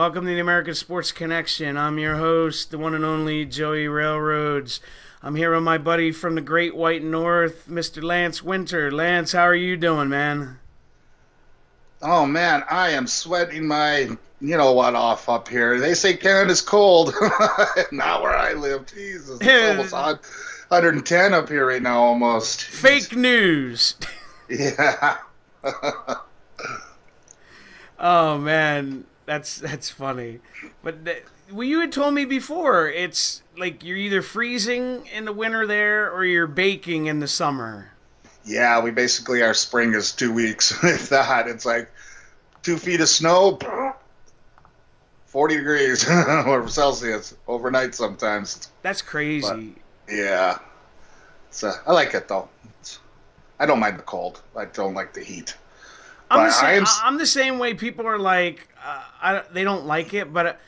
welcome to the American Sports Connection. I'm your host, the one and only Joey Railroads. I'm here with my buddy from the Great White North, Mr. Lance Winter. Lance, how are you doing, man? Oh, man, I am sweating my you-know-what off up here. They say Canada's cold. Not where I live. Jesus, it's almost 110 up here right now almost. Fake news. Yeah. Oh, man, that's funny. But well, you had told me before, it's like you're either freezing in the winter there or you're baking in the summer. Yeah, we basically, our spring is 2 weeks. If that, it's like 2 feet of snow, 40 degrees or Celsius overnight sometimes. That's crazy. But, yeah. I like it, though. I don't mind the cold. I don't like the heat. I'm the same way. People are like, they don't like it, but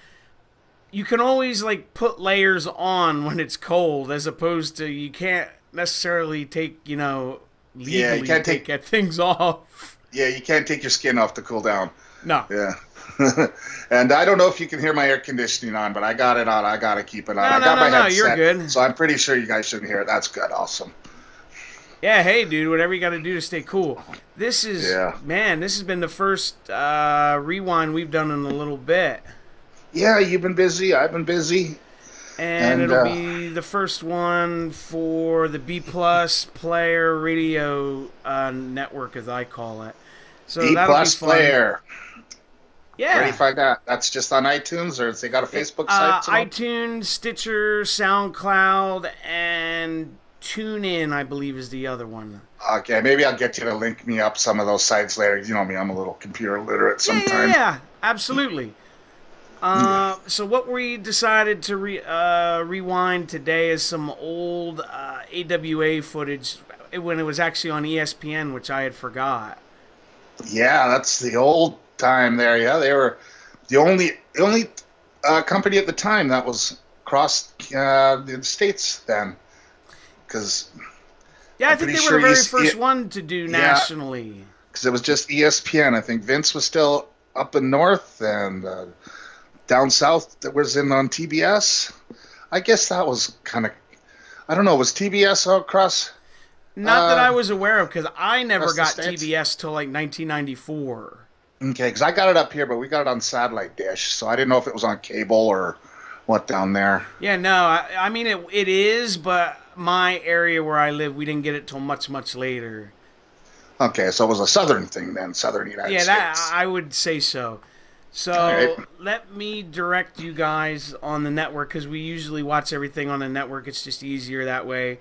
you can always like put layers on when it's cold, as opposed to you can't necessarily take, legally you can't take things off. Yeah, you can't take your skin off to cool down. No. Yeah. And I don't know if you can hear my air conditioning on, but I got it on. I got to keep it on. I got my headset, you're good. So I'm pretty sure you guys shouldn't hear it. That's good. Awesome. Yeah, hey, dude, whatever you got to do to stay cool. This has been the first rewind we've done in a little bit. Yeah, you've been busy. I've been busy. And it'll be the first one for the B Plus Player Radio Network, as I call it. So B that'll Plus be fun. Player. Yeah. Where do you find that? That's just on iTunes, or they got a Facebook site? iTunes, Stitcher, SoundCloud, and TuneIn, I believe, is the other one. Okay, maybe I'll get you to link me up some of those sites later. You know me, I'm a little computer literate sometimes. Yeah, absolutely. So what we decided to rewind today is some old AWA footage when it was actually on ESPN, which I had forgot. Yeah, that's the old time there. Yeah, they were the only company at the time that was across the States then. Because I think they were the very first one to do nationally. Because it was just ESPN. I think Vince was still up in north, and down south that was on TBS. I guess that was kind of, I don't know, was TBS all across? Not that I was aware of, because I never got TBS till like 1994. Okay, because I got it up here, but we got it on satellite dish, so I didn't know if it was on cable or what down there. Yeah, no, I mean, it is, but my area where I live, we didn't get it till much, much later. Okay, so it was a southern thing then, southern United States. Yeah, I would say so. So let me direct you guys on the network, because we usually watch everything on the network. It's just easier that way.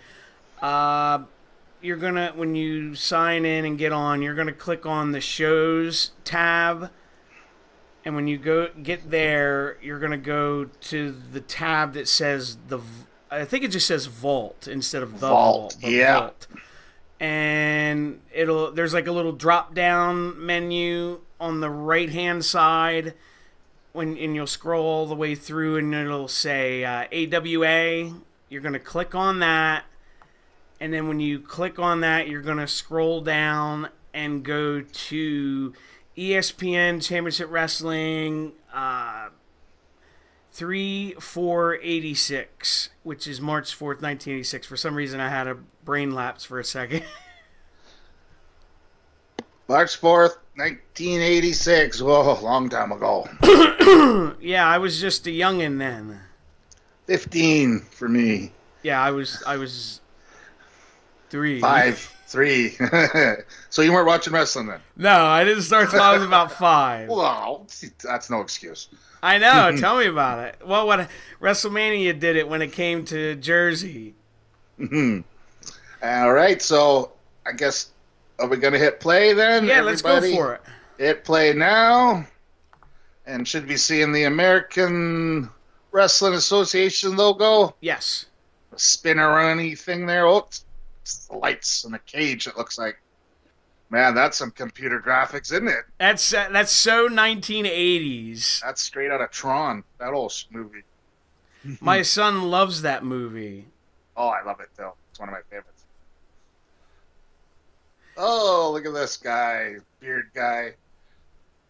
You're going to, when you sign in and get on, you're going to click on the shows tab. And when you get there, you're going to go to the tab that says I think it just says Vault instead of the Vault. Vault. And there's like a little drop down menu on the right hand side and you'll scroll all the way through and it'll say AWA. You're going to click on that, and then when you click on that, you're going to scroll down and go to ESPN Championship Wrestling 3/4/86, which is March 4th, 1986. For some reason, I had a brain lapse for a second. March 4th, 1986. Whoa, long time ago. Yeah, I was just a youngin' then. 15 for me. Yeah, I was 3. 3. So you weren't watching wrestling then? No, I didn't start till I was about 5. Well, that's no excuse. I know. Tell me about it. Well, what WrestleMania did it when it came to Jersey. All right, so I guess, are we going to hit play then? Yeah, let's go for it. Hit play now. And should be seeing the American Wrestling Association logo. Yes. A spinner-runny thing there. Oh, it's the lights in a cage, it looks like. Man, that's some computer graphics, isn't it? That's so 1980s. That's straight out of Tron, that old movie. My son loves that movie. Oh, I love it, though. It's one of my favorites. Oh, look at this guy, beard guy,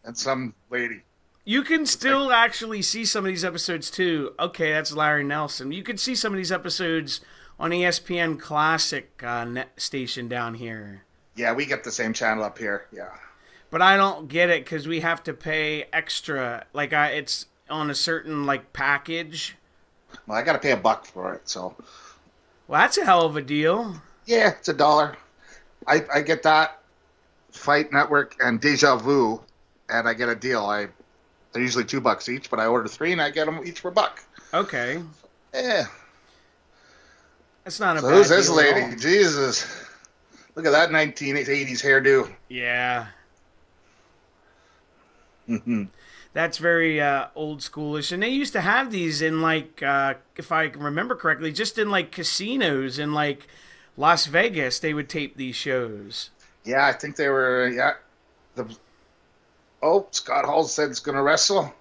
and some lady. You can still actually see some of these episodes too. Okay, that's Larry Nelson. You can see some of these episodes on ESPN Classic net station down here. Yeah, we get the same channel up here. Yeah. But I don't get it because we have to pay extra. Like it's on a certain like package. Well, I got to pay $1 for it, so. Well, that's a hell of a deal. Yeah, it's $1. I get that, Fight Network and Deja Vu, and I get a deal. They're usually $2 each, but I order 3 and I get them each for $1. Okay. Yeah. That's not a bad deal. Who's this deal lady? Jesus. Look at that 1980s hairdo. Yeah. That's very old schoolish. And they used to have these in, like, if I remember correctly, just in, like, casinos in, like, Las Vegas, they would tape these shows. Yeah, I think they were, Scott Hall said it's going to wrestle.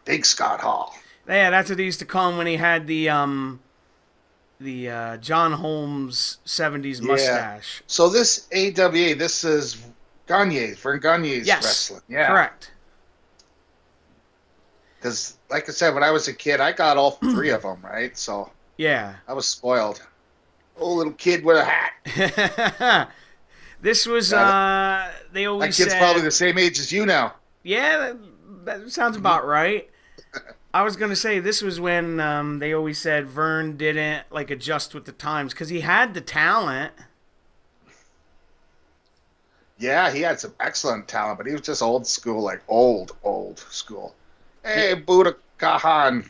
Big Scott Hall. Yeah, that's what they used to call him when he had the John Holmes 70s mustache. So this AWA, this is Vern Gagne's wrestling. Yeah, correct. Because, like I said, when I was a kid, I got all 3 of them, right? So yeah, I was spoiled. Old little kid with a hat. This was, they always said... That kid's probably the same age as you now. Yeah, that sounds about right. I was going to say, this was when they always said Vern didn't, like, adjust with the times, because he had the talent. Yeah, he had some excellent talent, but he was just old school, like old school. Hey, Buddha Kahan.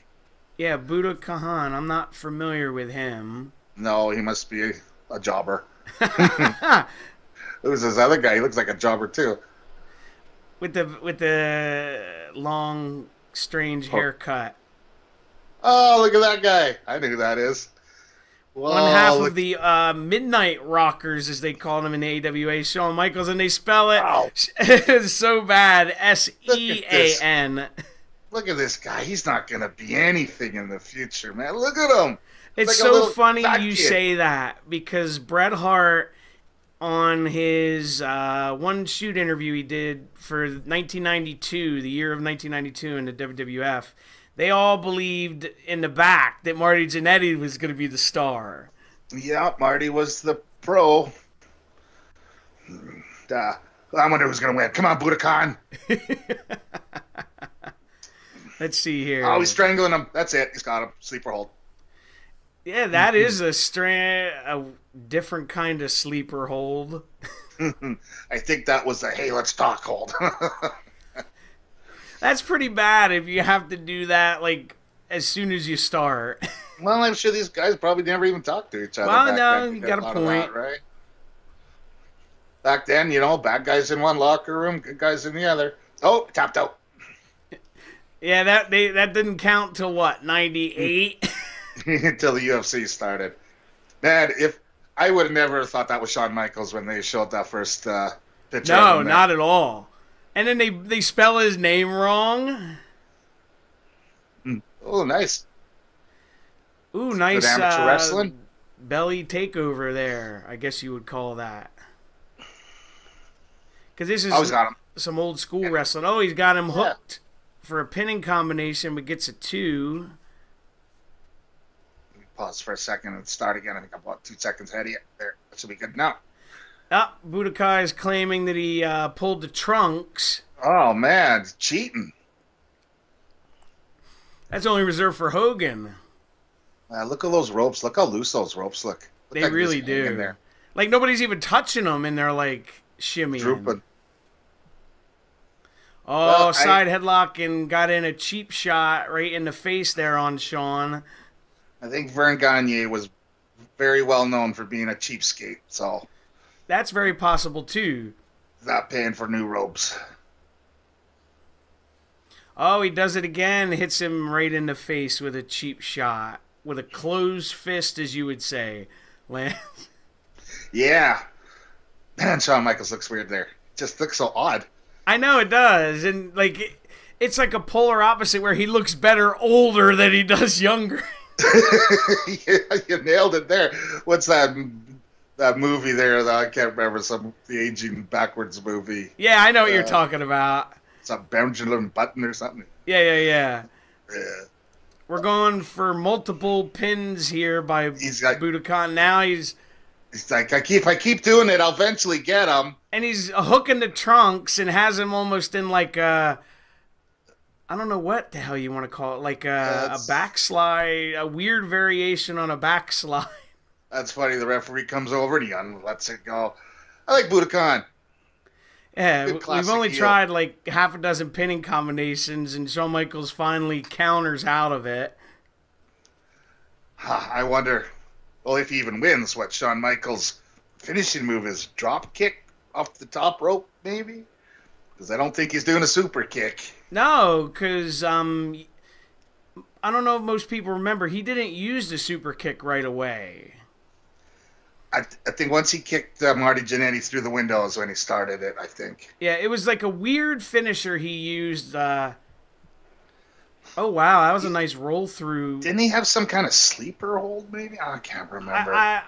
Yeah, Buddha Kahan. I'm not familiar with him. No, he must be a jobber. Who's this other guy? He looks like a jobber too. With the long, strange haircut. Oh, look at that guy! I know who that is. Whoa, one half of the Midnight Rockers, as they call them in the AWA, Shawn Michaels, and they spell it it's so bad. Sean. Look at this guy. He's not going to be anything in the future, man. Look at him. It's like so funny you say that, because Bret Hart, on his one shoot interview he did for 1992, the year of 1992 in the WWF, they all believed in the back that Marty Jannetty was going to be the star. Yeah, Marty was the pro. I wonder who's going to win. Come on, Budokan. Let's see here. Oh, he's strangling him. That's it. He's got him. Sleeper hold. Yeah, that is a different kind of sleeper hold. I think that was the hey, let's talk hold. That's pretty bad if you have to do that, like, as soon as you start. Well, I'm sure these guys probably never even talked to each other. Well, no, you got a point. That, right? Back then, bad guys in one locker room, good guys in the other. Oh, tapped out. Yeah, that didn't count till what, 98? Until the UFC started. Man, if I would have never thought that was Shawn Michaels when they showed that first picture. No, not at all. And then they spell his name wrong. Oh, nice. Ooh, nice amateur wrestling. Belly takeover there, I guess you would call that. Because this is some old school wrestling. Oh, he's got him hooked for a pinning combination, but gets a 2. Pause for a second and start again. I think I'm about 2 seconds ahead of you. There, that should be good now. Budokai is claiming that he pulled the trunks. Oh, man. It's cheating. That's only reserved for Hogan. Look at those ropes. Look how loose those ropes look. They like really do. There. Like, nobody's even touching them, and they're, like, shimmying. Drooping. Oh, well, side headlock and got in a cheap shot right in the face there on Shawn. I think Vern Gagne was very well known for being a cheapskate, so... That's very possible, too. Not paying for new ropes. Oh, he does it again. Hits him right in the face with a cheap shot. With a closed fist, as you would say. Lance. Yeah. Man, Shawn Michaels looks weird there. Just looks so odd. I know it does. And, like, it's like a polar opposite where he looks better older than he does younger. Yeah, you nailed it there. What's that movie there? I can't remember. The aging backwards movie. Yeah, I know what you're talking about. It's a Benjamin Button or something. Yeah. We're going for multiple pins here by Budokan. Now he's like, if I keep doing it, I'll eventually get him. And he's hooking the trunks and has him almost in like a, I don't know what the hell you want to call it, like a backslide, a weird variation on a backslide. That's funny. The referee comes over and he lets it go. I like Budokan. Yeah, we've only tried like half a dozen pinning combinations, and Shawn Michaels finally counters out of it. I wonder, well, if he even wins, what Shawn Michaels' finishing move is. Drop kick off the top rope, maybe? Because I don't think he's doing a super kick. No, because I don't know if most people remember, he didn't use the super kick right away. I think once he kicked Marty Jannetty through the windows when he started it, I think. Yeah, it was like a weird finisher he used. Oh, wow, that was a nice roll through. Didn't he have some kind of sleeper hold, maybe? I can't remember.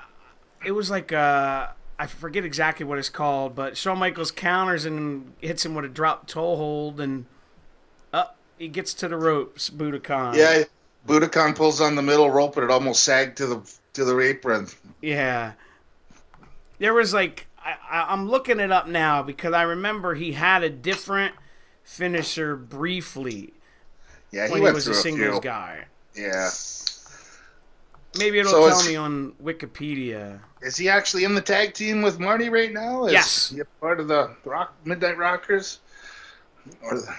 It was like I forget exactly what it's called, but Shawn Michaels counters and hits him with a drop toe hold, and he gets to the ropes, Budokan. Yeah, Budokan pulls on the middle rope, and it almost sagged to the apron. Yeah. There was like, I'm looking it up now because I remember he had a different finisher briefly. Yeah, when he was a singles guy. Yeah. Maybe it'll tell me on Wikipedia. Is he actually in the tag team with Marty right now? Yes. Is he a part of the Midnight Rockers? Or the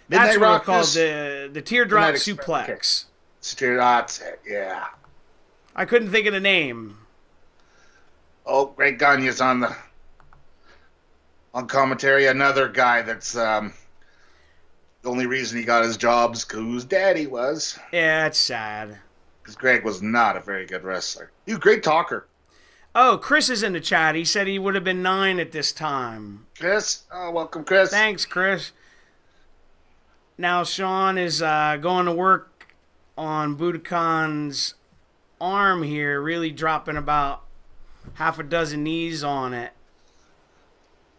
That's what it's called, the teardrop suplex. Okay. Yeah. I couldn't think of the name. Oh, Greg Gagne's on commentary. Another guy that's the only reason he got his job's whose daddy was. Yeah, it's sad. Because Greg was not a very good wrestler. He was a great talker. Oh, Chris is in the chat. He said he would have been 9 at this time. Chris? Oh, welcome, Chris. Thanks, Chris. Now Shawn is going to work on Budokan's arm here, really dropping about half a dozen knees on it.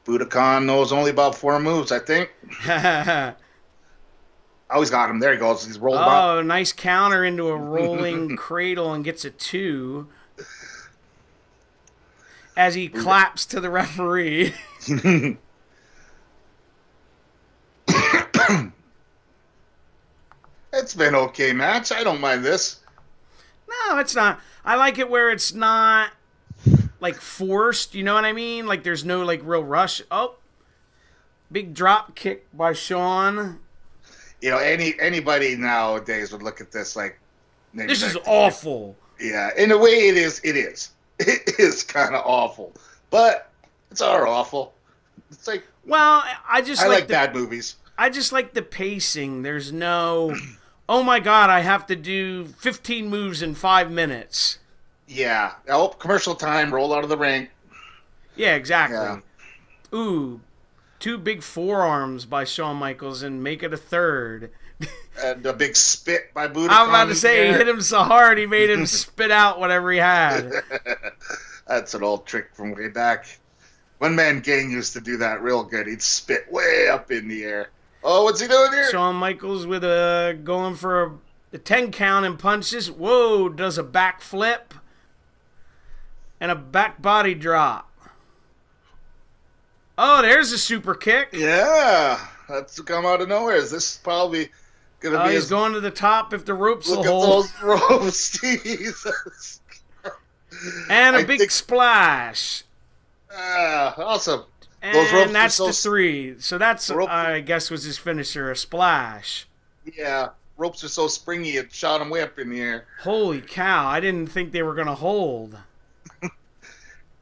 Budokan knows only about 4 moves, I think. Oh, he's got him. There he goes. He's rolled up. Oh, nice counter into a rolling cradle and gets a 2. As he claps to the referee. It's been okay match. I don't mind this. No, it's not. I like it where it's not like forced, you know what I mean? Like there's no like real rush. Oh, big drop kick by Shawn. You know, anybody nowadays would look at this like this is awful. Yeah, in a way it is. It is kind of awful, but it's our awful. It's like, well, I like bad movies. I just like the pacing. There's no, oh my God, I have to do 15 moves in 5 minutes. Yeah. Oh, commercial time. Roll out of the ring. Yeah, exactly. Yeah. Ooh, 2 big forearms by Shawn Michaels and make it a 3rd. And a big spit by Budokan. I'm about to say, he hit him so hard he made him spit out whatever he had. That's an old trick from way back. One Man Gang used to do that real good. He'd spit way up in the air. Oh, what's he doing here? Shawn Michaels with going for a 10 count and punches. Whoa, does a backflip and a back body drop. Oh, there's a super kick. Yeah, that's come out of nowhere. Is this probably going to be? He's going to the top if the ropes will hold. Look at those ropes, Jesus. And a big splash. Awesome. And that's the 3. So that's, I guess, was his finisher, a splash. Yeah, ropes are so springy, it shot him way up in the air. Holy cow, I didn't think they were going to hold.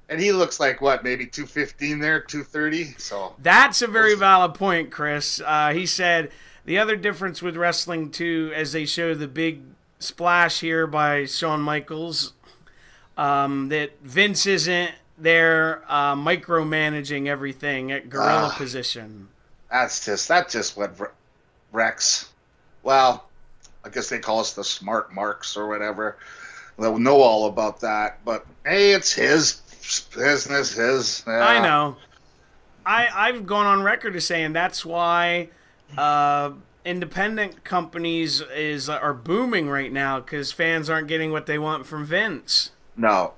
And he looks like, what, maybe 215 there, 230? So that's a very valid point, Chris. He said the other difference with wrestling, too, as they show the big splash here by Shawn Michaels, that Vince isn't there micromanaging everything at gorilla position. That's just what Rex, well, I guess they call us the smart marks or whatever. They'll know all about that. But, hey, it's his business. I know. I've gone on record as saying that's why independent companies are booming right now because fans aren't getting what they want from Vince. No.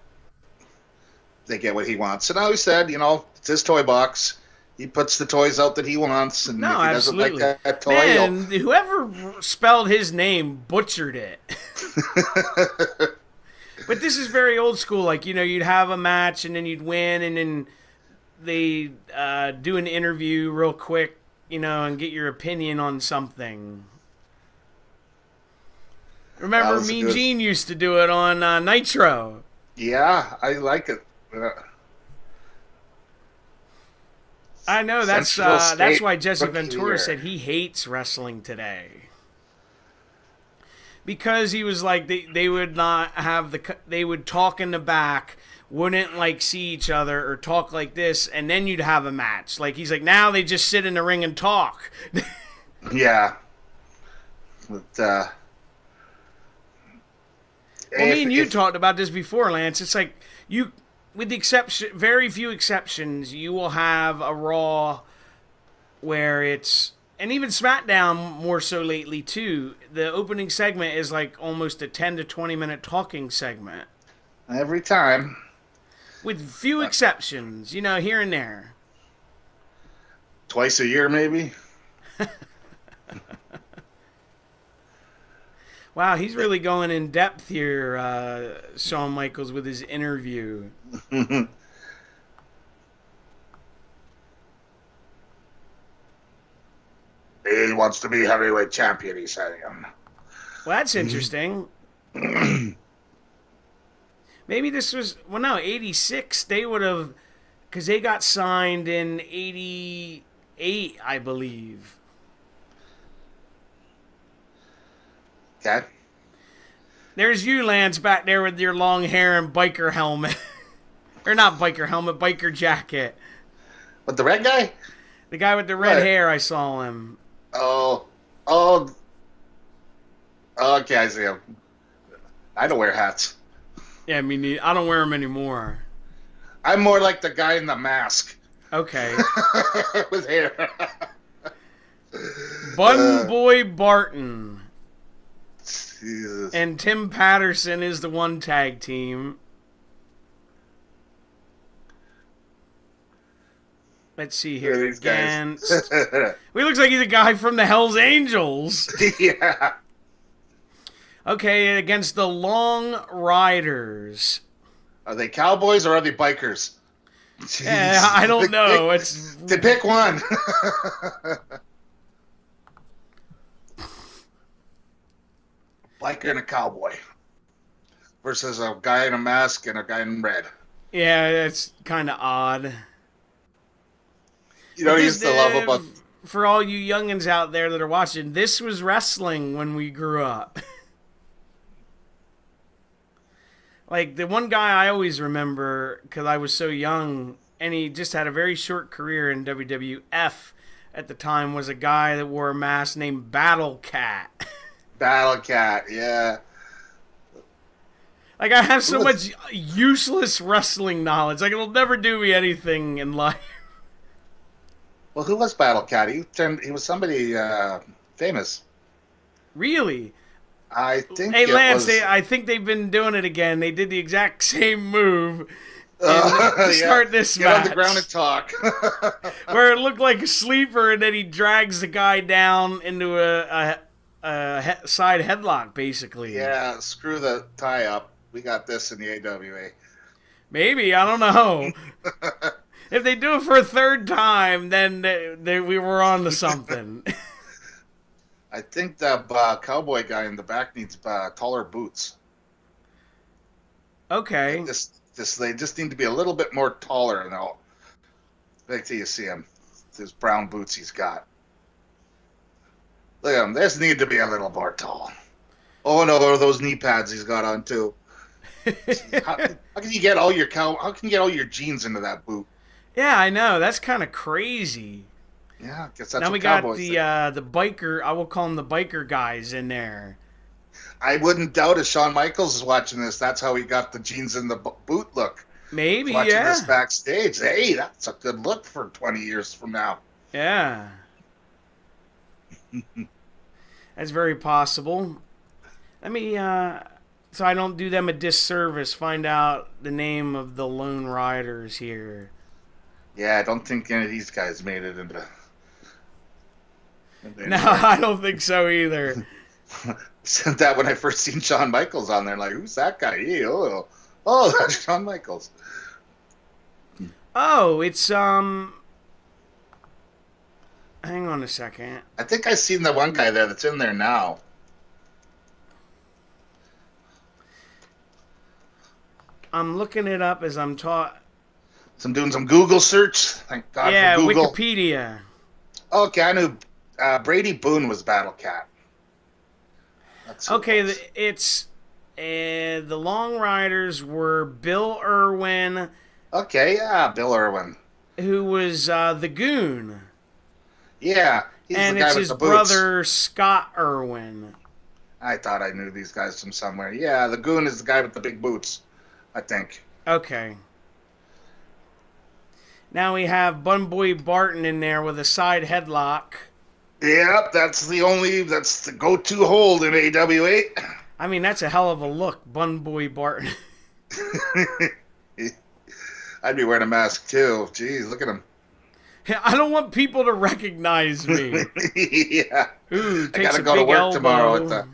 They get what he wants. So now he said, it's his toy box. He puts the toys out that he wants, and no, if he absolutely. doesn't like that toy, man, whoever spelled his name butchered it. But this is very old school. Like, you'd have a match, and then you'd win, and then they do an interview real quick, and get your opinion on something. Remember, Mean Gene used to do it on Nitro. Yeah, I like it. I know that's why Jesse Ventura said he hates wrestling today, because he was like they would not have they would talk in the back, wouldn't like see each other or talk like this, and then you'd have a match. Like, he's like, now they just sit in the ring and talk. Yeah. But, well, me and you talked about this before, Lance. It's like with the exception, very few exceptions, you will have a Raw where it's, and even SmackDown more so lately too, the opening segment is like almost a 10 to 20 minute talking segment. Every time. With few exceptions, here and there. Twice a year, maybe? Wow, he's really going in depth here, Shawn Michaels, with his interview. He wants to be heavyweight champion, he's saying. Well, that's interesting. Maybe this was, 86. They would have, because they got signed in 88, I believe. Okay. There's you, Lance, back there with your long hair and biker helmet. Or not biker helmet, biker jacket. What, the red guy? The guy with the red hair, I saw him. Oh, okay, I see him. I don't wear hats. Yeah, I mean, I don't wear them anymore. I'm more like the guy in the mask. Okay. With hair. Bun Boy Barton. Jesus. And Tim Patterson is the one tag team. Let's see here. Against... He looks like he's a guy from the Hells Angels. Yeah. Okay, against the Long Riders. Are they cowboys or are they bikers? Yeah, I don't know. It's to pick one. Biker and a cowboy versus a guy in a mask and a guy in red. Yeah, it's kind of odd. I used to love about... For all you youngins out there that are watching, this was wrestling when we grew up. Like, the one guy I always remember, because I was so young, and he just had a very short career in WWF at the time, was a guy that wore a mask named Battle Cat. Battle Cat, yeah. Like, I have so much useless wrestling knowledge. Like, it'll never do me anything in life. Well, who was Battle Cat? He was somebody famous. Really? I think. Hey, Lance, I think they've been doing it again. They did the exact same move to start this match. Get on the ground and talk. Where it looked like a sleeper, and then he drags the guy down into a side headlock, basically. Yeah, screw the tie-up. We got this in the AWA. Maybe, I don't know. If they do it for a third time, then we were on to something. I think the cowboy guy in the back needs taller boots. Okay. They just need to be a little bit more taller. Now, wait till you see him. Those brown boots he's got. Look at him. This need to be a little more tall. Oh no, those knee pads he's got on too. How can you get all your jeans into that boot? Yeah, I know. That's kind of crazy. Yeah, I guess that's now what we got the biker. I will call them the biker guys in there. I wouldn't doubt if Shawn Michaels is watching this. That's how he got the jeans in the boot look. Maybe, watching yeah. this backstage. Hey, that's a good look for 20 years from now. Yeah. That's very possible. Let me, so I don't do them a disservice, find out the name of the Lone Riders here. Yeah, I don't think any of these guys made it into no, I don't think so either. Said that when I first seen Shawn Michaels on there. Like, who's that guy? Oh, that's Shawn Michaels. Oh, it's, hang on a second. I think I seen the one guy there that's in there now. I'm looking it up as I'm taught. So I'm doing some Google search. Thank God for Google. Wikipedia. Okay, I knew Brady Boone was Battle Cat. Okay, it's the Long Riders were Bill Irwin. Okay, yeah, Bill Irwin. Who was the Goon. Yeah, he's and the guy it's with his the boots. brother Scott Irwin. I thought I knew these guys from somewhere. Yeah, the Goon is the guy with the big boots, I think. Okay. Now we have Bun Boy Barton in there with a side headlock. Yep, that's the go-to hold in AWA. I mean, that's a hell of a look, Bun Boy Barton. I'd be wearing a mask too. Jeez, look at him. I don't want people to recognize me. Yeah. Ooh, I gotta go to work tomorrow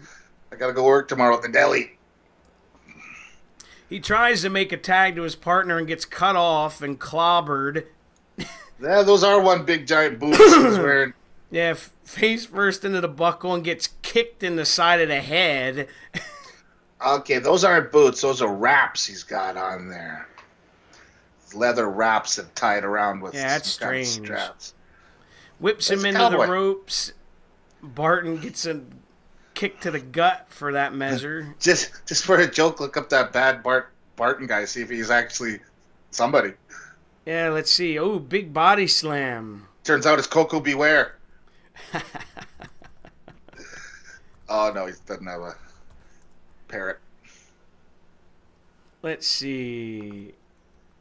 I gotta go work tomorrow at the deli. He tries to make a tag to his partner and gets cut off and clobbered. Yeah, those are one big giant boots he's wearing. Yeah, face first into the buckle and gets kicked in the side of the head. Okay, those aren't boots. Those are wraps he's got on there. Leather wraps that tied around with that's strange. Straps. Whips him into the ropes. Barton gets a kick to the gut for that measure. Just for a joke, look up that bad Barton guy. See if he's actually somebody. Yeah, let's see. Oh, big body slam. Turns out it's Coco Beware. Oh, no, he doesn't have a parrot. Let's see.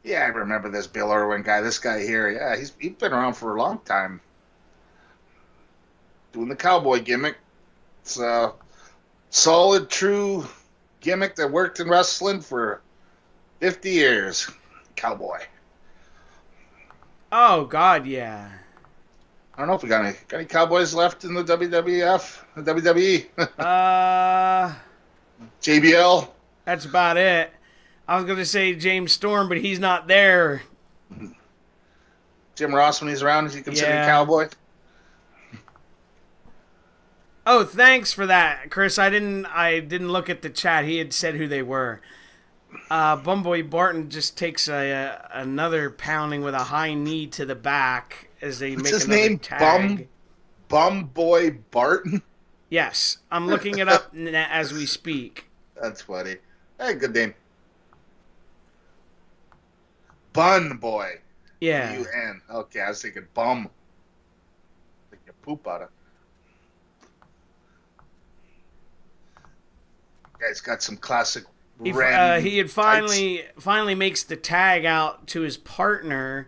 Yeah, I remember this Bill Irwin guy. This guy here, yeah, he's been around for a long time. Doing the cowboy gimmick. It's a solid, true gimmick that worked in wrestling for 50 years. Cowboy. Oh, God, yeah. I don't know if we got any cowboys left in the WWF, the WWE. JBL. That's about it. I was going to say James Storm, but he's not there. Jim Ross, when he's around, is he considered a cowboy? Oh, thanks for that, Chris. I didn't look at the chat. He had said who they were. Bumboy Barton just takes another pounding with a high knee to the back as they make another tag. Bumboy Barton? Yes. I'm looking it up as we speak. That's funny. Hey, good name. Bun Boy. Yeah. B-U-N. Okay, I was thinking bum. Like you poop out of. Guy's got some classic. He had finally makes the tag out to his partner,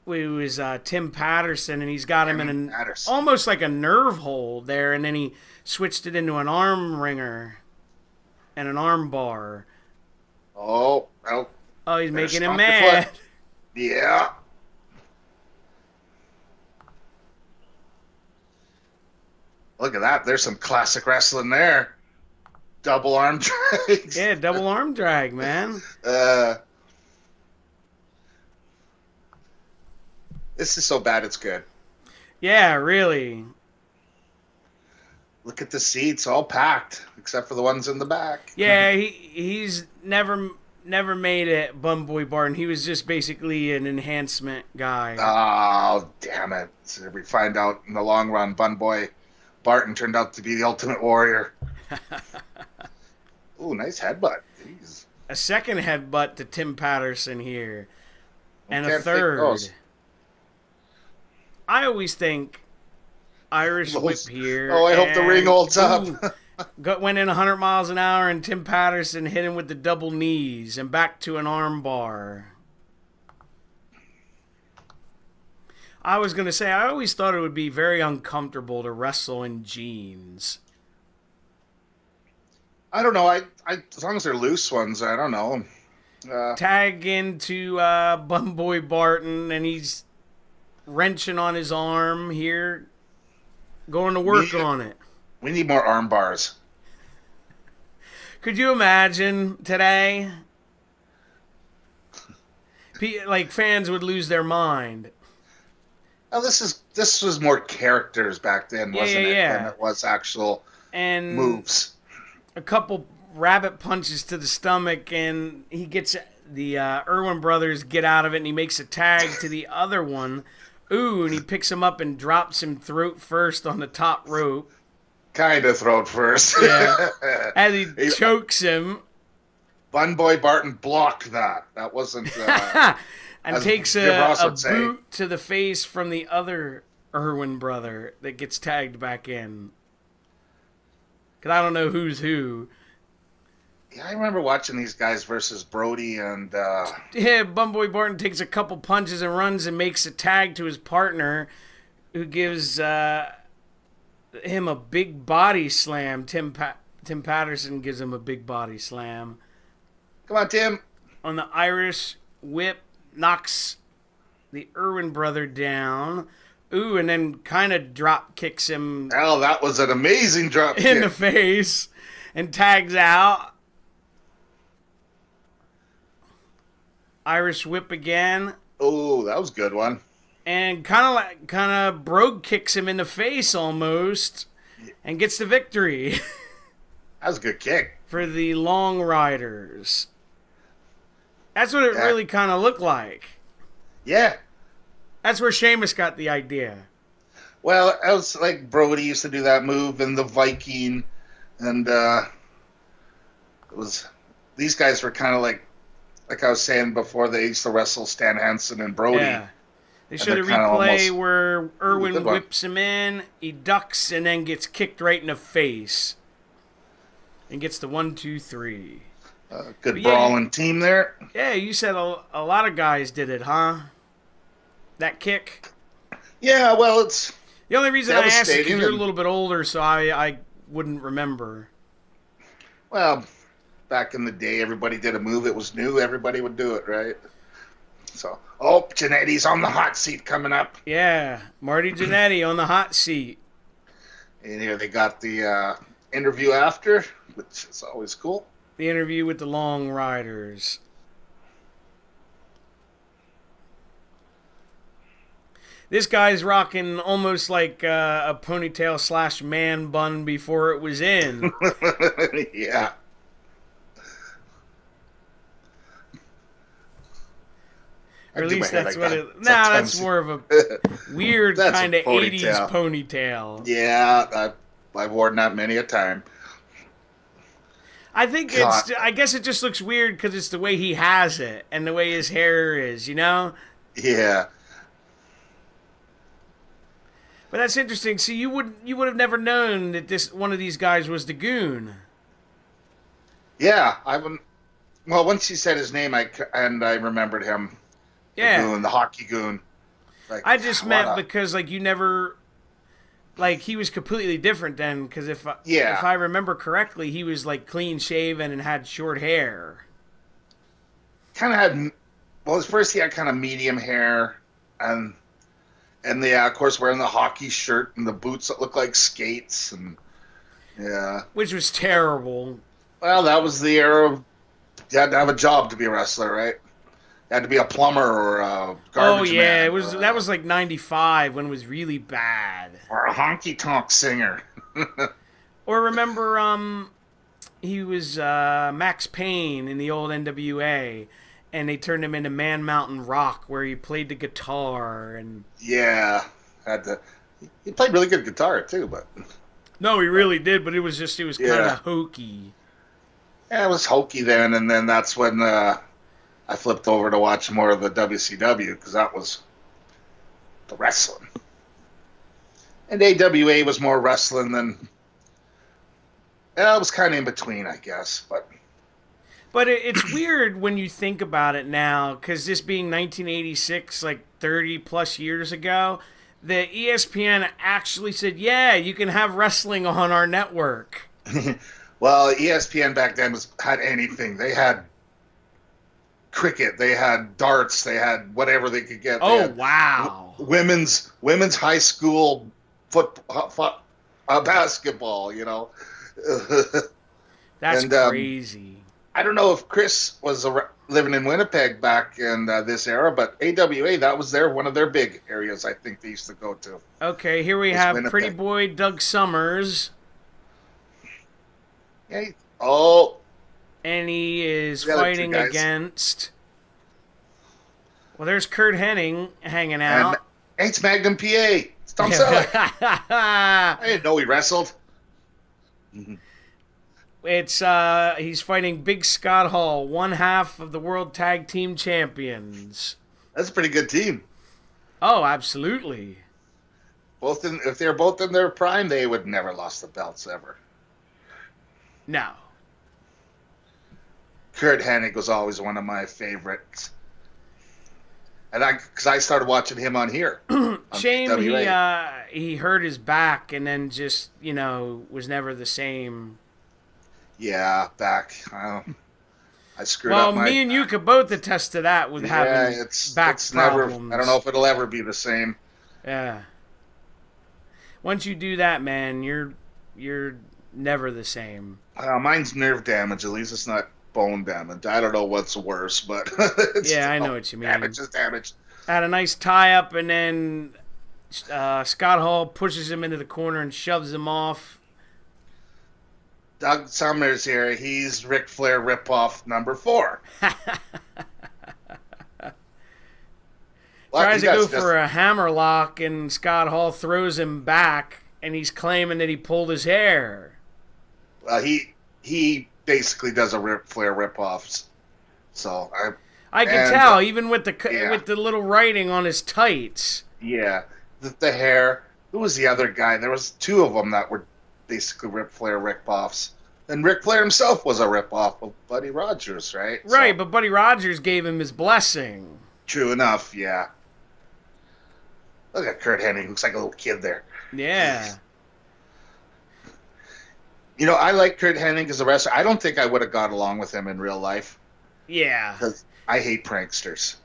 who is Tim Patterson, and he's got him in almost like a nerve hold there, and then he switched it into an arm wringer and an arm bar. Oh, well. Oh, he's making him mad. Yeah. Look at that. There's some classic wrestling there. Double arm drag. Yeah, double arm drag, man. This is so bad it's good. Yeah, really. Look at the seats, all packed, except for the ones in the back. Yeah, he's never made it, Bumboy Barton. He was just basically an enhancement guy. Oh, damn it. So we find out in the long run, Bumboy Barton turned out to be the Ultimate Warrior. Ooh, nice headbutt. Jeez. A second headbutt to Tim Patterson here. And a third. I always think Irish whip here. Oh, I hope the ring holds up. Went in 100 miles an hour, and Tim Patterson hit him with the double knees and back to an arm bar. I was going to say, I always thought it would be very uncomfortable to wrestle in jeans. I don't know. I as long as they're loose ones, I don't know. Tag into Bumboy Barton, and he's wrenching on his arm here, going to work on it. We need more arm bars. Could you imagine today? Like, fans would lose their mind. Well, this was more characters back then, wasn't it? Than it was actual moves. A couple rabbit punches to the stomach, and he gets the Irwin brothers get out of it, and he makes a tag to the other one. Ooh, and he picks him up and drops him throat first on the top rope. Kind of throat first. Yeah. As he chokes him. Bumboy Barton blocked that. That wasn't... and takes a boot to the face from the other Irwin brother that gets tagged back in. Because I don't know who's who. Yeah, I remember watching these guys versus Brody and... Yeah, Bumboy Barton takes a couple punches and runs and makes a tag to his partner, who gives him a big body slam. Tim Patterson gives him a big body slam. Come on, Tim. On the Irish whip, knocks the Irwin brother down. Ooh, and then kind of drop kicks him. Hell, that was an amazing drop kick. In the face. And tags out. Irish whip again. Oh, that was a good one. And kind of brogue kicks him in the face almost, and gets the victory. That was a good kick for the Long Riders. That's what it really kind of looked like. Yeah, that's where Sheamus got the idea. Well, it was like Brody used to do that move, and the Viking, and it was these guys were kind of like I was saying before, they used to wrestle Stan Hansen and Brody. Yeah. They showed a replay where Irwin whips him in, he ducks, and then gets kicked right in the face. And gets the 1, 2, 3. Good brawling team there. Yeah, you said a lot of guys did it, huh? That kick? Yeah, well, it's... The only reason I asked is because you're a little bit older, so I wouldn't remember. Well... Back in the day, everybody did a move. It was new. Everybody would do it, right? So, Jannetty's on the hot seat coming up. Yeah, Marty Jannetty on the hot seat. And here they got the interview after, which is always cool. The interview with the Long Riders. This guy's rocking almost like a ponytail / man bun before it was in. Yeah. Or at least that's what it... No, that's more of a weird kind of 80s ponytail. Yeah, I've worn that many a time. I think I guess it just looks weird because it's the way he has it and the way his hair is, you know? Yeah. But that's interesting. See, you would have never known that one of these guys was the Goon. Yeah, I wouldn't... Well, once you said his name, I remembered him. Yeah, the Goon, the hockey Goon. Like, I just meant because you never, he was completely different then. Because if I remember correctly, he was clean shaven and had short hair. Kind of had, at first he had kind of medium hair, and of course wearing the hockey shirt and the boots that look like skates, and which was terrible. Well, that was the era of you had to have a job to be a wrestler, right? Had to be a plumber or a garbage man. That was like 95 when it was really bad. Or a honky-tonk singer. Or remember, he was Max Payne in the old NWA, and they turned him into Man Mountain Rock, where he played the guitar. And yeah, he played really good guitar too, but... No, he really did, but it was kind of hokey. Yeah, it was hokey then, and then that's when... I flipped over to watch more of the WCW because that was the wrestling. And AWA was more wrestling than... Yeah, it was kind of in between, I guess. But But it's weird when you think about it now, because this being 1986, like 30 plus years ago, the ESPN actually said, yeah, you can have wrestling on our network. Well, ESPN back then had anything. They had cricket, they had darts, they had whatever they could get. Oh, wow. Women's high school basketball, you know. That's crazy. I don't know if Chris was living in Winnipeg back in this era, but AWA, that was one of their big areas I think they used to go to. Okay, here we have Winnipeg. Pretty boy Doug Summers. Hey. Oh. And he is fighting against... Well, there's Kurt Hennig hanging out. And it's Magnum PA. It's Tom Selleck. I didn't know he wrestled. It's he's fighting Big Scott Hall, one half of the World Tag Team Champions. That's a pretty good team. Oh, absolutely. If they're both in their prime, they would never lost the belts ever. No. Kurt Hennig was always one of my favorites. And because I started watching him on here. Shame he hurt his back and then just, was never the same. Yeah, back. I screwed Well, up me and you could both attest to that with having back problems. I don't know if it'll ever be the same. Yeah. Once you do that, man, you're never the same. Mine's nerve damage. At least it's not bone damage. I don't know what's worse, but yeah, I know what you mean. Damage is damage. Had a nice tie up, and then Scott Hall pushes him into the corner and shoves him off. Doug Summers here. He's Ric Flair ripoff number 4. Tries to go for a hammerlock, and Scott Hall throws him back, and he's claiming that he pulled his hair. Well, he basically does a Ric Flair ripoff. So I can tell, even with the little writing on his tights. Yeah, the hair. Who was the other guy? There was 2 of them that were basically Ric Flair ripoffs. And Ric Flair himself was a ripoff of Buddy Rogers, right? Right, but Buddy Rogers gave him his blessing. True enough, yeah. Look at Kurt Hennig, looks like a little kid there. Yeah. I like Kurt Hennig as a wrestler. I don't think I would have got along with him in real life. Yeah. Because I hate pranksters.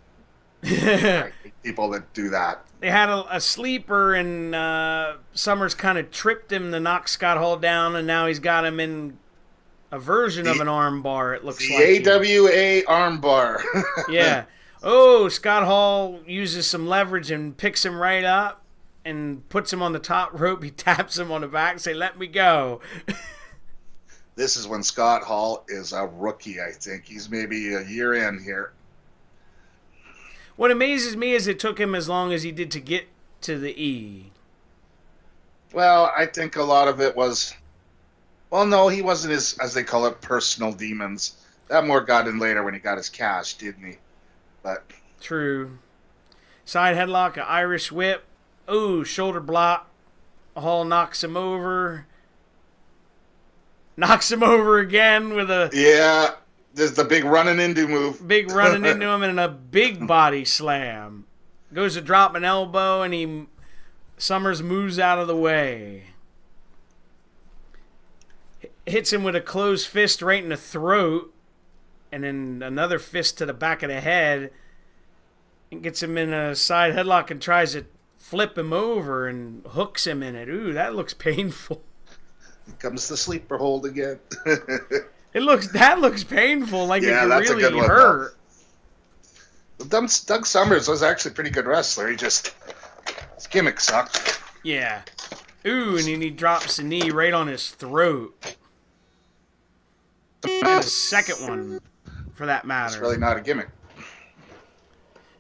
I hate people that do that. They had a sleeper, and Summers kind of tripped him to knock Scott Hall down, and now he's got him in a version of an arm bar, it looks like. The AWA arm bar. Yeah. Oh, Scott Hall uses some leverage and picks him right up and puts him on the top rope. He taps him on the back and say, "Let me go." This is when Scott Hall is a rookie, I think. He's maybe a year in here. What amazes me is it took him as long as he did to get to the E. Well, I think a lot of it was... Well, no, he wasn't as they call it, personal demons. That more got in later when he got his cash, didn't he? But true. Side headlock, an Irish whip. Ooh, shoulder block. Hall knocks him over. Knocks him over again with a... Yeah, there's the big running into move. Big running into him and a big body slam. Goes to drop an elbow, and Summers moves out of the way. Hits him with a closed fist right in the throat. And then another fist to the back of the head. And gets him in a side headlock and tries to flip him over and hooks him in it. Ooh, that looks painful. Here comes the sleeper hold again. That looks painful, like it could that's really a good one, hurt. Doug Summers was actually a pretty good wrestler. His gimmick sucked. Yeah. Ooh, and then he drops a knee right on his throat. And a second one, for that matter. It's really not a gimmick.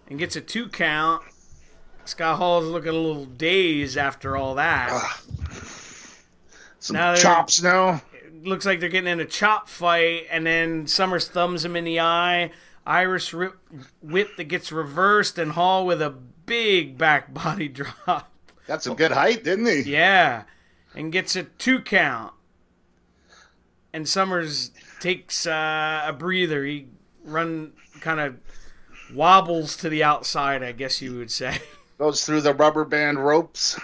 And gets a 2 count. Scott Hall's looking a little dazed after all that. Some chops now. It looks like they're getting in a chop fight, and then Summers thumbs him in the eye. Irish whip that gets reversed, and Hall with a big back body drop. Got some good height, didn't he? Yeah. And gets a 2 count. and Summers takes a breather. He kind of wobbles to the outside, I guess you would say. Goes through the rubber band ropes.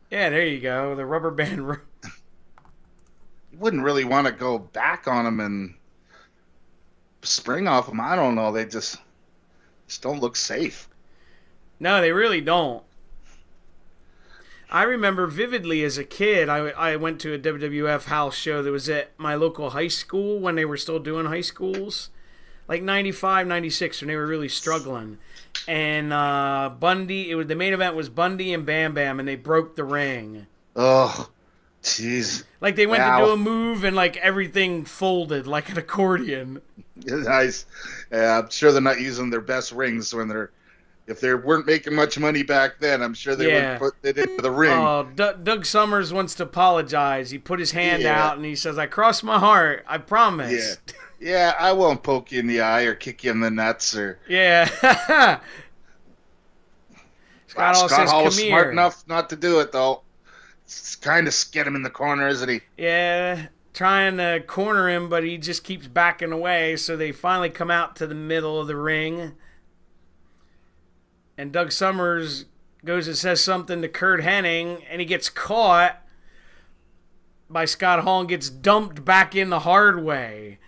Yeah, there you go. The rubber band rope. You wouldn't really want to go back on them and spring off them. I don't know. They just don't look safe. No, they really don't. I remember vividly as a kid, I went to a WWF house show that was at my local high school when they were still doing high schools. Like 95, 96, when they were really struggling. And Bundy, the main event was Bundy and Bam Bam, and they broke the ring. Oh, jeez. Like they went to do a move, and like everything folded like an accordion. Nice. Yeah, I'm sure they're not using their best rings if they weren't making much money back then. I'm sure they would put it into the ring. Oh, Doug Summers wants to apologize. He put his hand out, and he says, "I crossed my heart. I promise." Yeah. Yeah, I won't poke you in the eye or kick you in the nuts or. Yeah. Scott Hall was smart enough not to do it though. It's kind of get him in the corner, isn't he? Yeah, trying to corner him, but he just keeps backing away. So they finally come out to the middle of the ring, and Doug Summers goes and says something to Kurt Hennig, and he gets caught by Scott Hall and gets dumped back in the hard way.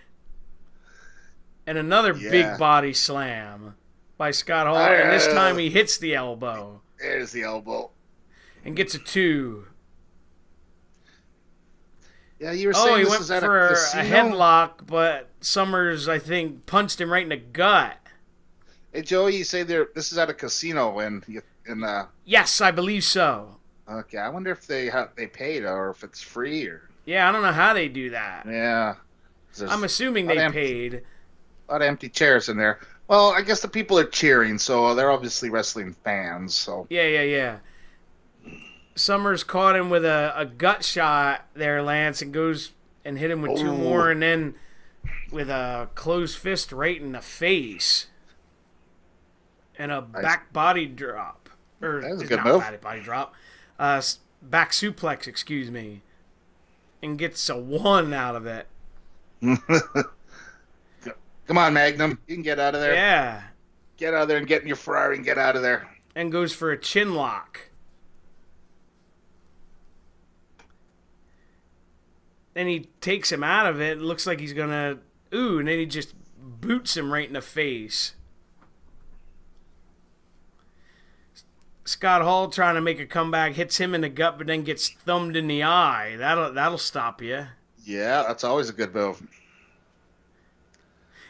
And another big body slam by Scott Hall. And this time he hits the elbow. There's the elbow. And gets a 2. Yeah, you were saying he went for a headlock, but Summers, I think, punched him right in the gut. Hey, Joey, you say this is at a casino Yes, I believe so. Okay, I wonder if they paid or if it's free or. Yeah, I don't know how they do that. Yeah. I'm assuming they paid. A lot of empty chairs in there. Well, I guess the people are cheering, so they're obviously wrestling fans. So yeah. Summers caught him with a gut shot there, Lance, and goes and hit him with 2 more, and then with a closed fist right in the face, and a back body drop. Or that was a good move. Body drop. Back suplex, excuse me, and gets a 1 out of it. Come on, Magnum. You can get out of there. Yeah. Get out of there and get in your Ferrari and get out of there. And goes for a chin lock. Then he takes him out of it. It looks like he's going to... Ooh, and then he just boots him right in the face. Scott Hall trying to make a comeback, hits him in the gut, but then gets thumbed in the eye. That'll stop you. Yeah, that's always a good move.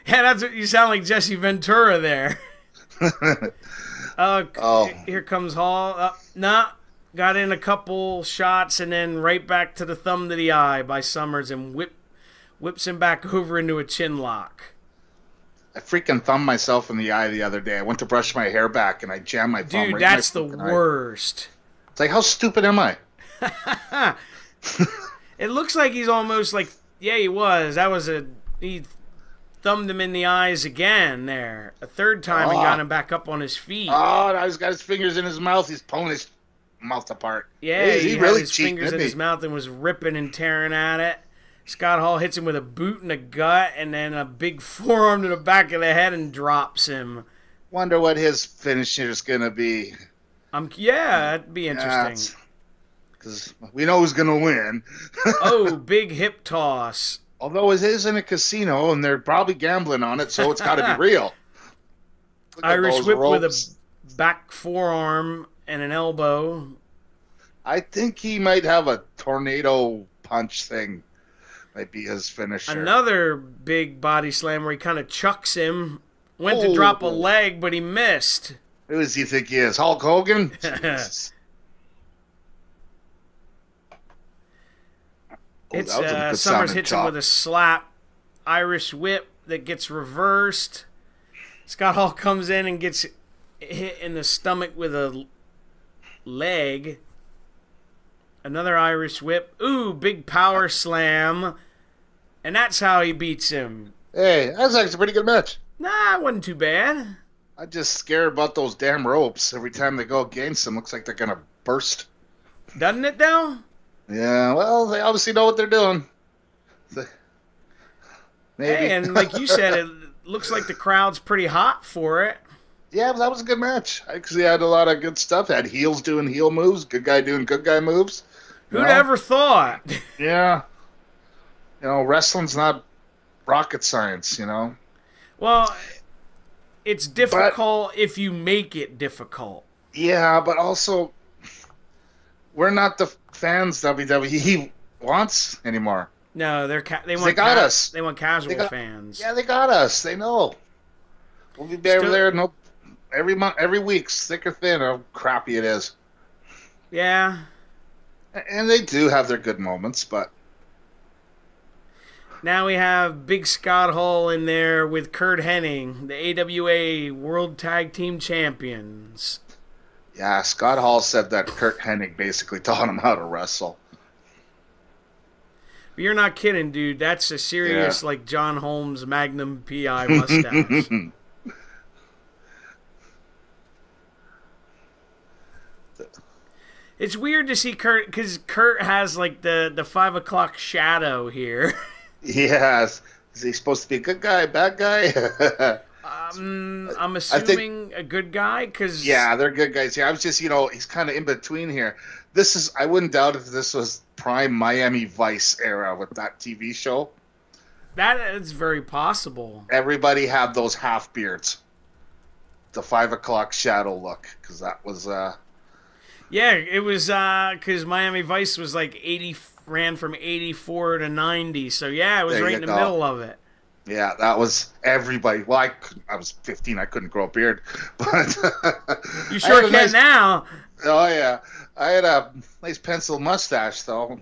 Yeah, that's what you sound like Jesse Ventura there. Here comes Hall. Got in a couple shots and then right back to the thumb to the eye by Summers and whips him back over into a chin lock. I freaking thumbed myself in the eye the other day. I went to brush my hair back and I jammed my thumb. Dude, that's the worst. It's like, how stupid am I? It looks like he's almost like, yeah, he was. He thumbed him in the eyes again there. A 3rd time and got him back up on his feet. Oh, now he's got his fingers in his mouth. He's pulling his mouth apart. Yeah, he really had his fingers in his mouth and was ripping and tearing at it. Scott Hall hits him with a boot in the gut and then a big forearm to the back of the head and drops him. Wonder what his finisher is going to be. That'd be interesting. Because we know who's going to win. Oh, big hip toss. Although it is in a casino, and they're probably gambling on it, so it's got to be real. Irish whip with a back forearm and an elbow. I think he might have a tornado punch thing. Might be his finisher. Another big body slam where he kind of chucks him. Went to drop a leg, but he missed. Who does he think he is? Hulk Hogan? Summers hits him with a slap. Irish whip that gets reversed. Scott Hall comes in and gets hit in the stomach with a leg. Another Irish whip. Ooh, big power slam. And that's how he beats him. Hey, that's actually a pretty good match. Nah, it wasn't too bad. I'm just scared about those damn ropes. Every time they go against them, looks like they're going to burst. Doesn't it, though? Yeah, well, they obviously know what they're doing. Maybe. Hey, and like you said, it looks like the crowd's pretty hot for it. Yeah, that was a good match because he had a lot of good stuff. Had heels doing heel moves, good guy doing good guy moves. Who'd ever thought? Yeah. Wrestling's not rocket science, you know. Well, it's difficult if you make it difficult. Yeah, but also we're not the fans WWE wants anymore. No, they got us. They want casual fans. Yeah, they got us. They know. We'll be there every month, every week, thick or thin, how crappy it is. Yeah. And they do have their good moments, but now we have Big Scott Hall in there with Kurt Hennig, the AWA World Tag Team Champions. Yeah, Scott Hall said that Kurt Hennig basically taught him how to wrestle. But you're not kidding, dude. That's a serious, like, John Holmes Magnum P.I. mustache. It's weird to see Kurt, because Kurt has, like, the 5 o'clock shadow here. Yes. Is he supposed to be a good guy, bad guy? I'm assuming a good guy, because... Yeah, they're good guys here. I was just, he's kind of in between here. I wouldn't doubt if this was prime Miami Vice era with that TV show. That is very possible. Everybody had those half beards. The 5 o'clock shadow look, because that was... Yeah, it was because Miami Vice was like ran from 84 to 90. So yeah, it was right in the middle of it. Yeah, that was everybody. Well, I was 15. I couldn't grow a beard, but you sure can now. Oh yeah, I had a nice pencil mustache though.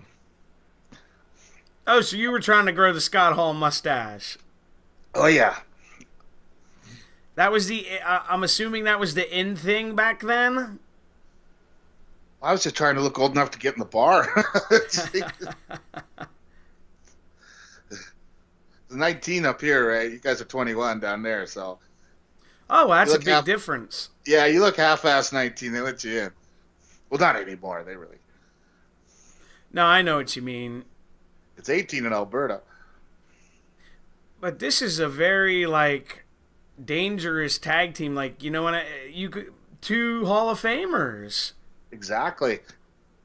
Oh, so you were trying to grow the Scott Hall mustache? Oh yeah. That was I'm assuming that was the in thing back then. I was just trying to look old enough to get in the bar. It's 19 up here, right? You guys are 21 down there, so. Oh, well, that's a big difference. Yeah, you look half-ass 19. They let you in. Well, not anymore. They really. No, I know what you mean. It's 18 in Alberta. But this is a very, like, dangerous tag team. Like, two Hall of Famers. Exactly.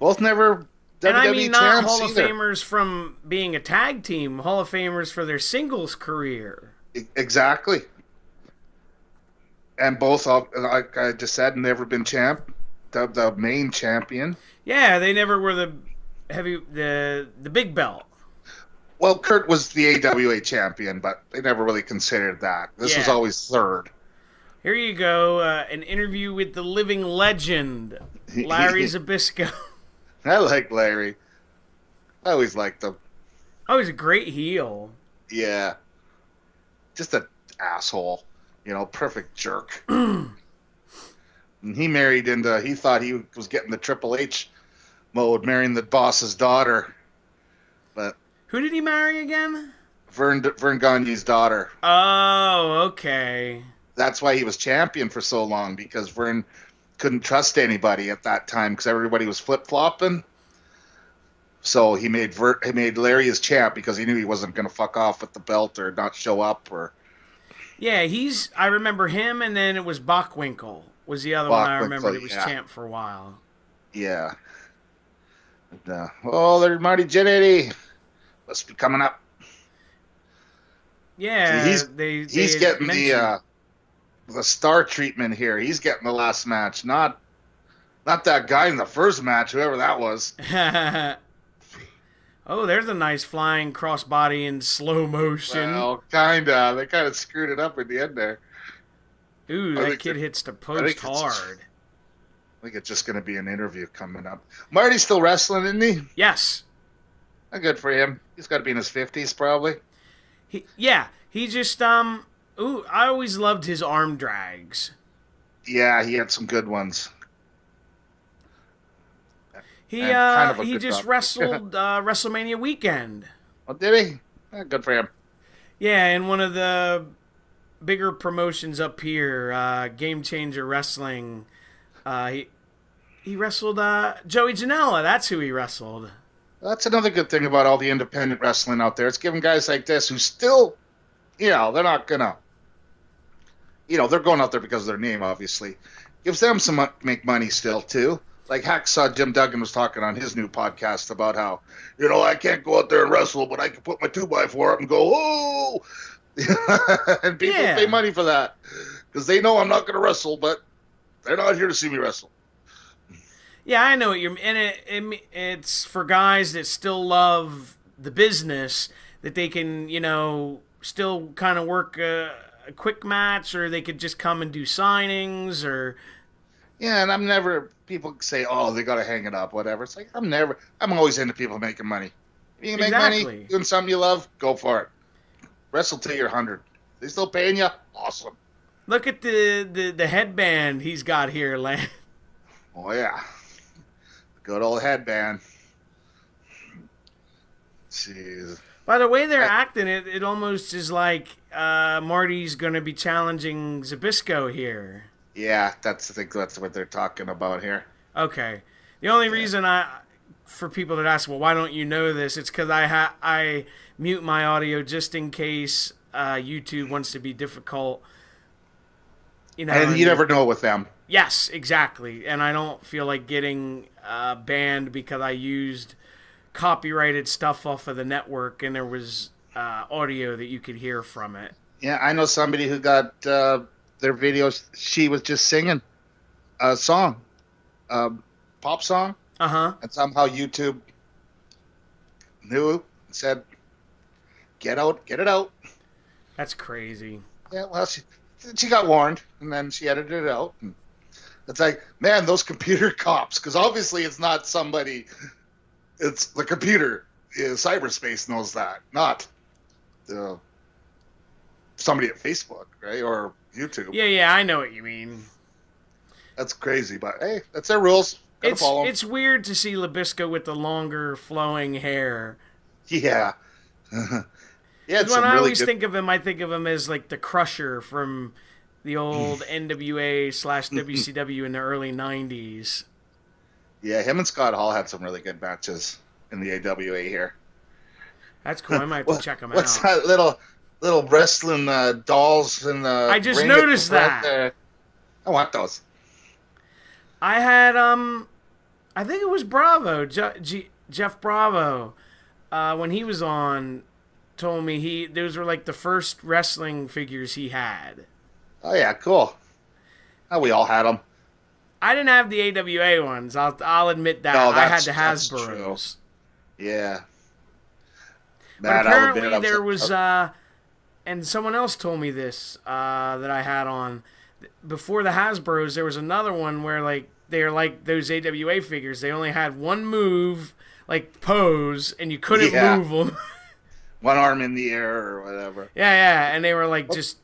Both never WWE and I mean not Hall of either. Famers from being a tag team, Hall of Famers for their singles career. Exactly. And both, like I just said, never been the main champion. Yeah, they never were the big belt. Well, Kurt was the AWA champion, but they never really considered that. This was always third. Here you go, an interview with the living legend, Larry Zbyszko. I like Larry. I always liked him. Oh, he's a great heel. Yeah. Just an asshole. Perfect jerk. And he thought he was getting the Triple H mode, marrying the boss's daughter. But who did he marry again? Vern Gagne's daughter. Oh, okay. That's why he was champion for so long, because Vern couldn't trust anybody at that time because everybody was flip-flopping. So he made Larry his champ because he knew he wasn't going to fuck off with the belt or not show up. Yeah, I remember him, and then it was Bockwinkel was the other one I remember that was champ for a while. Yeah. And, there's Marty Jannetty. Must be coming up. Yeah, he's getting the star treatment here. He's getting the last match, not that guy in the first match, whoever that was. Oh, there's a nice flying crossbody in slow motion. Well, kinda. They kind of screwed it up at the end there. Ooh, that kid hits the post hard. I think it's just going to be an interview coming up. Marty's still wrestling, isn't he? Yes. Good for him. He's got to be in his 50s, probably. He just, I always loved his arm drags. Yeah, he had some good ones. He just wrestled WrestleMania weekend. Oh, did he? Good for him. Yeah, in one of the bigger promotions up here, Game Changer Wrestling. He wrestled Joey Janela. That's who he wrestled. That's another good thing about all the independent wrestling out there. It's giving guys like this who still, they're not gonna, they're going out there because of their name, obviously. Gives them some make money still too. Like Hacksaw Jim Duggan was talking on his new podcast about how, I can't go out there and wrestle, but I can put my 2x4 up and go, oh, and people pay money for that because they know I'm not going to wrestle, but they're not here to see me wrestle. Yeah, I know what you're, and it's for guys that still love the business that they can, still kind of work a quick match, or they could just come and do signings, or. Yeah, and people say, oh, they got to hang it up, whatever. It's like, I'm always into people making money. If you can make money doing something you love, go for it. Wrestle till you're 100. They still paying you? Awesome. Look at the headband he's got here, Lan. Oh, yeah. Good old headband. Jeez. By the way they're acting, it almost is like Marty's going to be challenging Zbyszko here. Yeah, I think that's what they're talking about here. Okay. The only reason for people that ask, well, why don't you know this? It's because I mute my audio just in case YouTube wants to be difficult. And you never know with them. Yes, exactly. And I don't feel like getting banned because I used copyrighted stuff off of the network and there was audio that you could hear from it. Yeah, I know somebody who got their videos. She was just singing a song, pop song. And somehow YouTube knew and said, get it out. That's crazy. Yeah, well, she got warned, and then she edited it out. And it's like, man, those computer cops, because obviously it's not somebody, it's the computer. Cyberspace knows that, not somebody at Facebook, right, or YouTube. Yeah, I know what you mean. That's crazy, but hey, that's their rules. It's weird to see Zbyszko with the longer flowing hair. Yeah. Yeah, when I always think of him, I think of him as like the Crusher from the old NWA/WCW in the early 90s. Yeah, him and Scott Hall had some really good matches in the AWA here. That's cool. I might have to check them out. What's that little wrestling dolls in the I just noticed that. I want those. I had I think it was Bravo, Jeff Bravo, when he was on, told me those were like the first wrestling figures he had. Oh yeah, cool. Oh, we all had them. I didn't have the AWA ones. I'll admit that. No, I had the Hasbro's. Yeah. But apparently there was and someone else told me this that I had on before the Hasbro's. There was another one where like they're like those AWA figures. They only had one move, like pose, and you couldn't move them. One arm in the air or whatever. Yeah, and they were like just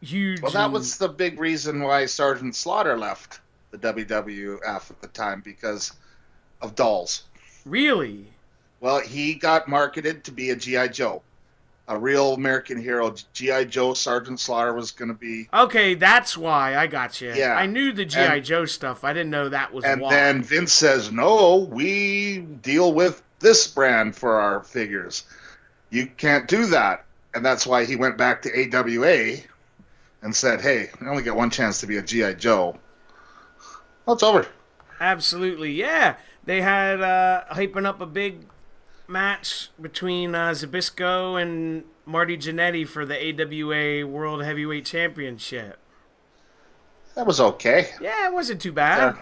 huge. Well, that was the big reason why Sergeant Slaughter left the WWF at the time, because of dolls. Really? Well, he got marketed to be a G.I. Joe. A real American hero. G.I. Joe Sergeant Slaughter was going to be... Okay, that's why. I got you. Yeah. I knew the G.I. Joe stuff. I didn't know that was why. And then Vince says, no, we deal with this brand for our figures. You can't do that. And that's why he went back to AWA and said, hey, I only got one chance to be a G.I. Joe. Well, it's over. Absolutely, yeah. They had hyping up a big match between Zbyszko and Marty Jannetty for the AWA World Heavyweight Championship. That was okay. Yeah, it wasn't too bad.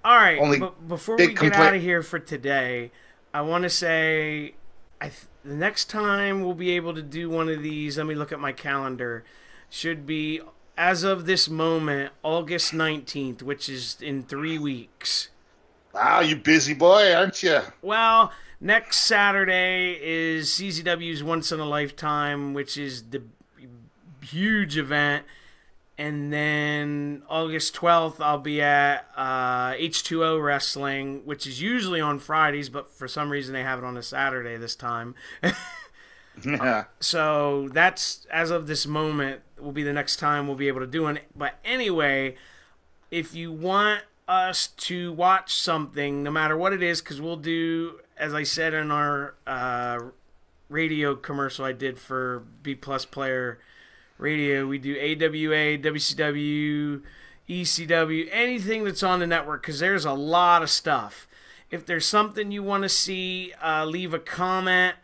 All right, but before we get out of here for today, I want to say the next time we'll be able to do one of these, let me look at my calendar, should be, as of this moment, August 19th, which is in 3 weeks. Wow, you busy boy, aren't you? Well, next Saturday is CZW's Once in a Lifetime, which is the huge event. And then August 12th, I'll be at H2O Wrestling, which is usually on Fridays, but for some reason they have it on a Saturday this time. Yeah. So that's, as of this moment, will be the next time we'll be able to do it. But anyway, if you want us to watch something, no matter what it is, because we'll do, as I said in our radio commercial I did for B Plus Player Radio, we do AWA, WCW, ECW, anything that's on the network, because there's a lot of stuff. If there's something you want to see, leave a comment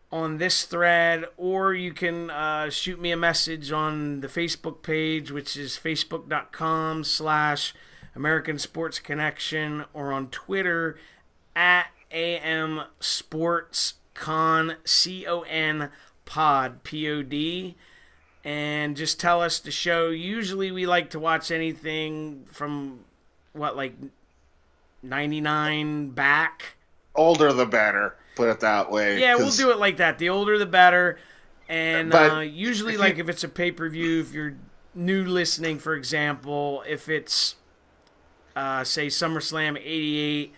on this thread, or you can shoot me a message on the Facebook page, which is facebook.com/American Sports Connection, or on Twitter at AM Sports Con, CON Pod, POD. And just tell us the show. Usually we like to watch anything from, like 99 back. Older the better, put it that way. Yeah, we'll do it like that. The older the better. And usually, like, if it's a pay-per-view, if you're new listening, for example, if it's, say, SummerSlam 88,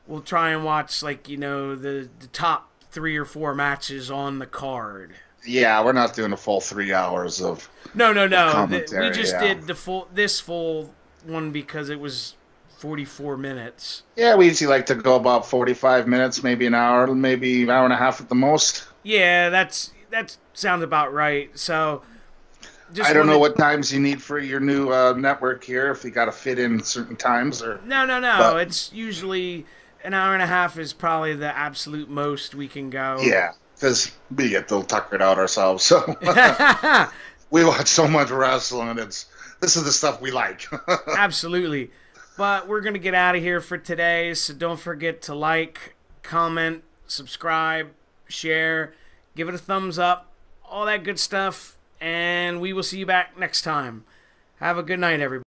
we'll try and watch, like, the top 3 or 4 matches on the card. Yeah, we're not doing a full 3 hours of No. We just did this full one because it was 44 minutes. Yeah, we usually like to go about 45 minutes, maybe an hour, maybe an hour and a half at the most. Yeah, that sounds about right. So, I don't know what times you need for your new network here, if you got to fit in certain times. Or No. But it's usually an hour and a half is probably the absolute most we can go. Yeah. Because we get to tucker it out ourselves, so we watch so much wrestling. This is the stuff we like. Absolutely. But we're going to get out of here for today, so don't forget to like, comment, subscribe, share, give it a thumbs up, all that good stuff, and we will see you back next time. Have a good night, everybody.